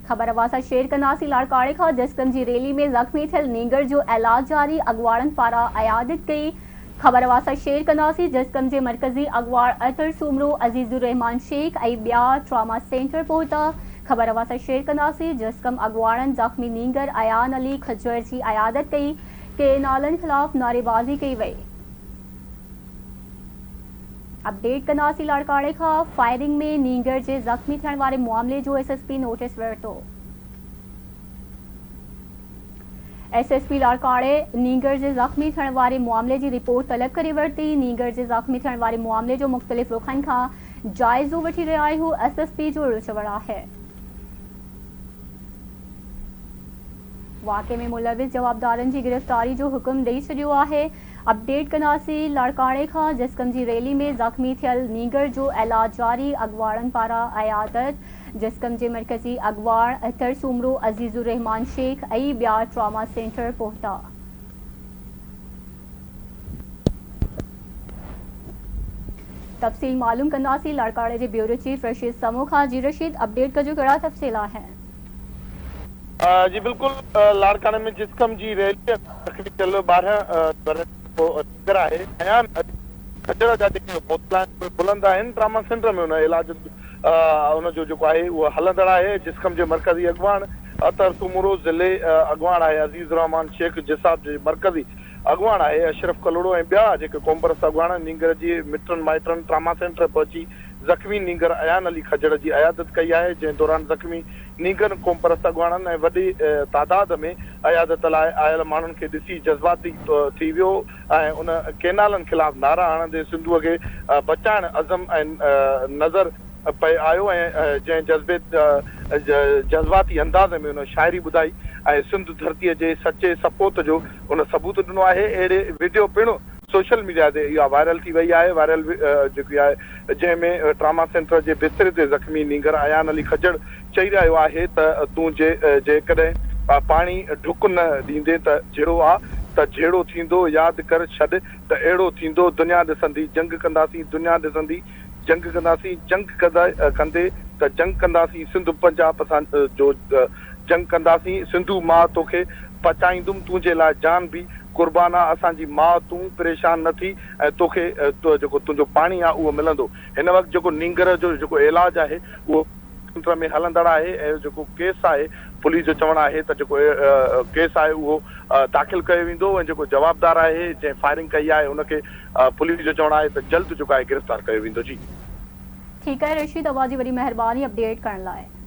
ख़बर वासा शेर कनासी लाड़काड़े खां जसकम जी रैली में ज़ख़्मी थियल नींगर जो इलाज जारी अगवाड़न पारा अयादत कई। ख़बर वासा शेर कनासी जसकम जे मरकज़ी अगवाड़ अतर सूमरो अजीजुर रहमान शेख ऐं ॿिया ट्रामा सेंटर पहुता। ख़बर वासा शेर कनासी जसकम अगवाड़न ज़ख़्मी नींगर अयान अली खजर की अयादत कई। के नालन खिलाफ नारेबाज़ी कई वई। अपडेट कनासी लाड़काड़े खां फायरिंग में नींगर जे ज़ख़्मी थियण वारे मामले जो SSP नोटिस वरितो। SSP लाड़काड़े नींगर जे ज़ख़्मी थियण वारे मामले की रिपोर्ट तलब करे वरिती। नींगर जे ज़ख़्मी थियण वारे मामले जो मुख़्तलिफ़ रुखनि खां जाइज़ो वठी रहिया आहियूं, SSP जो रुचवड़ आहे। वाक़े में मुलविस जवाबदारनि की गिरफ्तारी जो हुक्म ॾेई छॾियो आहे। अपडेट कनासी लाड़काड़े खां जसकम जी रैली में ज़ख़्मी थियल नींगर जो इलाज जारी अगवाड़न पारा अयादत। जसकम जे मरकज़ी अगवाड़ अतर सूमरो अजीजुर रहमान शेख ऐं ॿिया ट्रामा सेंटर पहुता। तफ़सील मालूम कंदासीं लाड़काड़े जे ब्यूरो चीफ रशीद समो खां। जी रशीद, अपडेट कजो कहिड़ा तफ़सील आहिनि? जी बिल्कुल, लाड़काने में जिसकम जी रैली ज़ख़्मी थियल 12 नींगर आहे खजर जा जेके बोतल आहिनि बुलंद आहिनि। ट्रामा सेंटर में उन इलाज उनजो जेको आहे उहो हलंदड़ आहे। जिसकम जे मरकज़ी अगवान अतर सूमरो ज़िले अगवान आहे अज़ीज़ रहमान शेख। जिसाब जे मरकज़ी अगवान आहे अशरफ कलोड़ो ऐं ॿिया जेके क़ौमपरस्त अगवान नींगर जी मिटनि माइटनि ट्रामा सेंटर पहुची ज़ख़्मी नींगर अयान अली खजर की अयादत कई है। जंहिं दौरान ज़ख़्मी नींगर क़ौमपरस्त अगवाननि ऐं वॾी तादाद में अयादत लाइ आयल माण्हुनि खे ॾिसी जज़्बाती थी वियो ऐं उन केनालनि खिलाफ़ नारा हणंदे सिंधुअ खे बचाइण अज़म ऐं नज़र पे आयो ऐं जंहिं जज़्बाती अंदाज़ में उन शाइरी ॿुधाई ऐं सिंध धरतीअ जे सचे सपोत जो उन सबूत ॾिनो आहे। अहिड़े वीडियो पिणु सोशल मीडिया ते इहा वायरल थी वई आहे। वायरल जेकी आहे जंहिंमें ट्रामा सेंटर जे बिस्तरे ते ज़ख़्मी नींगर अयान अली खजड़ चई रहियो आहे त तूं जेकॾहिं पाणी ढुक न ॾींदे त जहिड़ो आहे त जहिड़ो थींदो यादि कर छॾ त अहिड़ो थींदो। दुनिया ॾिसंदी जंग कंदासीं, दुनिया ॾिसंदी जंग कंदासीं, जंग कंदे त जंग कंदासीं सिंधु पंजाब जो जंग कंदासीं। सिंधु मां तोखे पचाईंदुमि तुंहिंजे लाइ जान बि कुर्बाना। असांजी माउ तूं परेशान न थी ऐं तोखे जेको तुंहिंजो पाणी आहे उहो मिलंदो। हिन वक़्तु जेको नींगर जो जेको इलाज आहे उहो सेंटर में हलंदड़ आहे ऐं जेको केस आहे पुलिस जो चवणु आहे त जेको केस आहे उहो दाख़िल कयो वेंदो ऐं जेको जवाबदार आहे जंहिं फायरिंग कई आहे उनखे पुलिस जो चवणु आहे त जल्द जेको आहे गिरफ़्तार कयो वेंदो। जी ठीकु आहे रशीद, अवां जी वॾी महिरबानी अपडेट करण लाइ।